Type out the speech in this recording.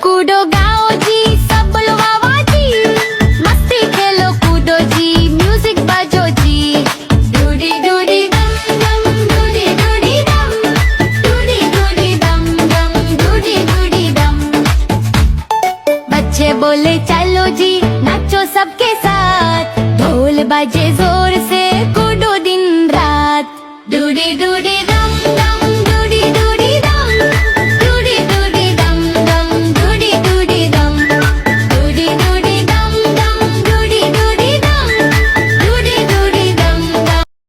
कूदो गाओ जी, सब बोलो वाह वाह जी। मस्ती खेलो कूदो जी, म्यूजिक बजो जी। डूडी डूडी दम दम, डूडी डूडी दम, डूडी डूडी दम दम, डूडी डूडी दम। बच्चे बोले चलो जी, नाचो सबके साथ। ढोल बजे जोर से, कूदो दिन रात। डूडी डूडी